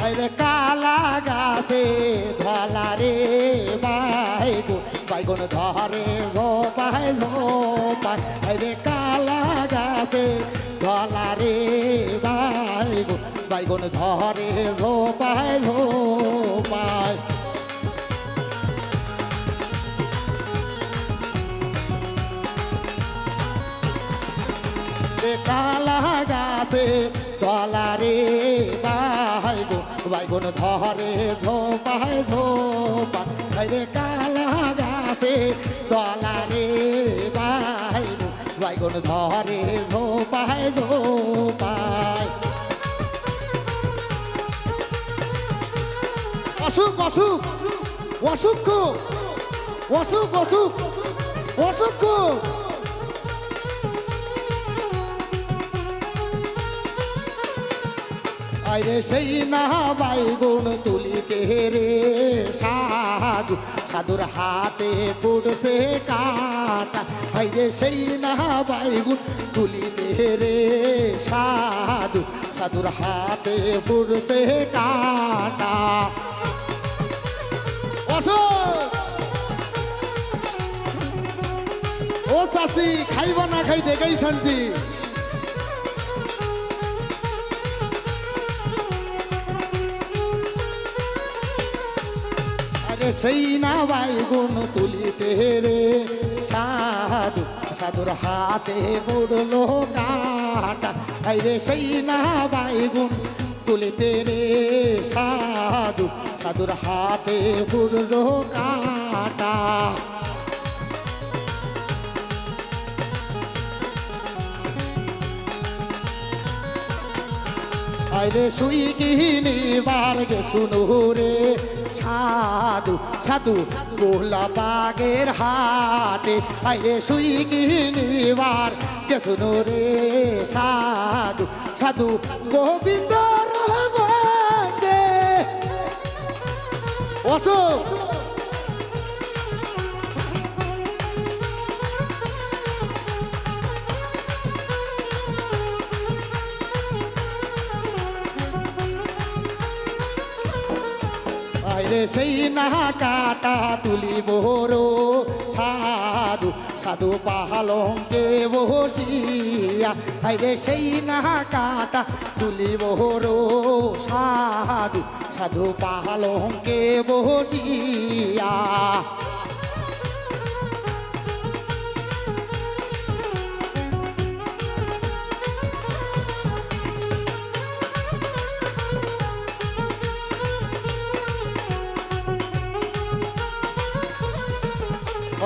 আরে কালা গাছে ধলা রে বাইগুন বাইগুন ধরে ঝোপায় ঝোপায় আরে কালা গাছে ধলা রে বাইগুন বাইগুন ধরে ঝোপায় ঝোপায় কালা গাছে ধলা রে বাইগুন বাইগুন ধরে ঝোপায় ঝোপায় রে কালা গাছে ধলা রে বাইগুন বাইগুন ধরে ঝোপায় ঝোপায় অসুখ অসুখ অসুখ অসুখ অসুখ অসুখ আরে সেই না বাইগুন তুলিতে রে সাধু সাধুর হাতে ফুটছে কাটা আরে সেই না বাইগুন তুলিতে রে সাধু সাধুর হাতে ফুটছে কাটা ও চাষি খাইব না খাই দেখাই শান্তি সেই না বাইগুন তুলিতে রে সাধু সাধুর হাতে বুড়লো কাটা আরে সেই না বাইগুন তুলিতে রে সাধু সাধুর হাতে বুড়লো কাটা আরে সুই কিনিবার গে শুনো রে সাধু সাধু গোলা বাগের হাটে আরে সুই কিনিবার গে শুনো রে সাধু সাধু গোবিন্দ রঘুবন্দে অশোক আরে সেই না কাটা তুলিব রো সাধু সাধু পাহালঙ্কে বসিয়া আরে সেই না কাটা তুলিব রো সাধু সাধু পাহালঙ্কে বসিয়া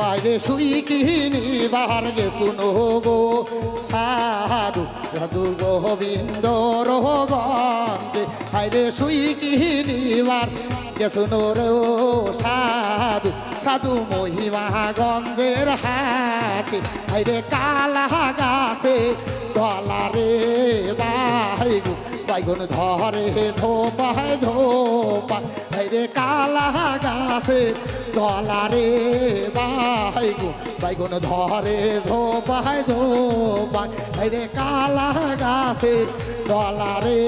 আরে সুই কিনিবার গে শুনো গো সাধু সাধু গোবিন্দ রঘুবন্দে আরে সুই কিনিবার গে শুনো রে সাধু সাধু মহিমা গঞ্জের হাটে আরে কালা গাছে ধলা রে বাইগুন বাইগুন ধরে ঝোপায় ঝোপায় রে কালা গাছে ধলা রে বাইগুন বাইগুন ধরে ঝোপায় ঝোপায় রে কালা গাছে ধলা রে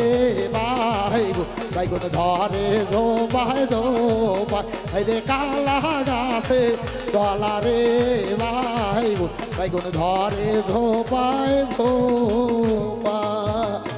বাইগুন বাইগুন ধরে ঝোপায় ঝোপায় রে কালা গাছে ধলা রে বাইগুন বাইগুন ধরে ঝোপায় ঝোপায়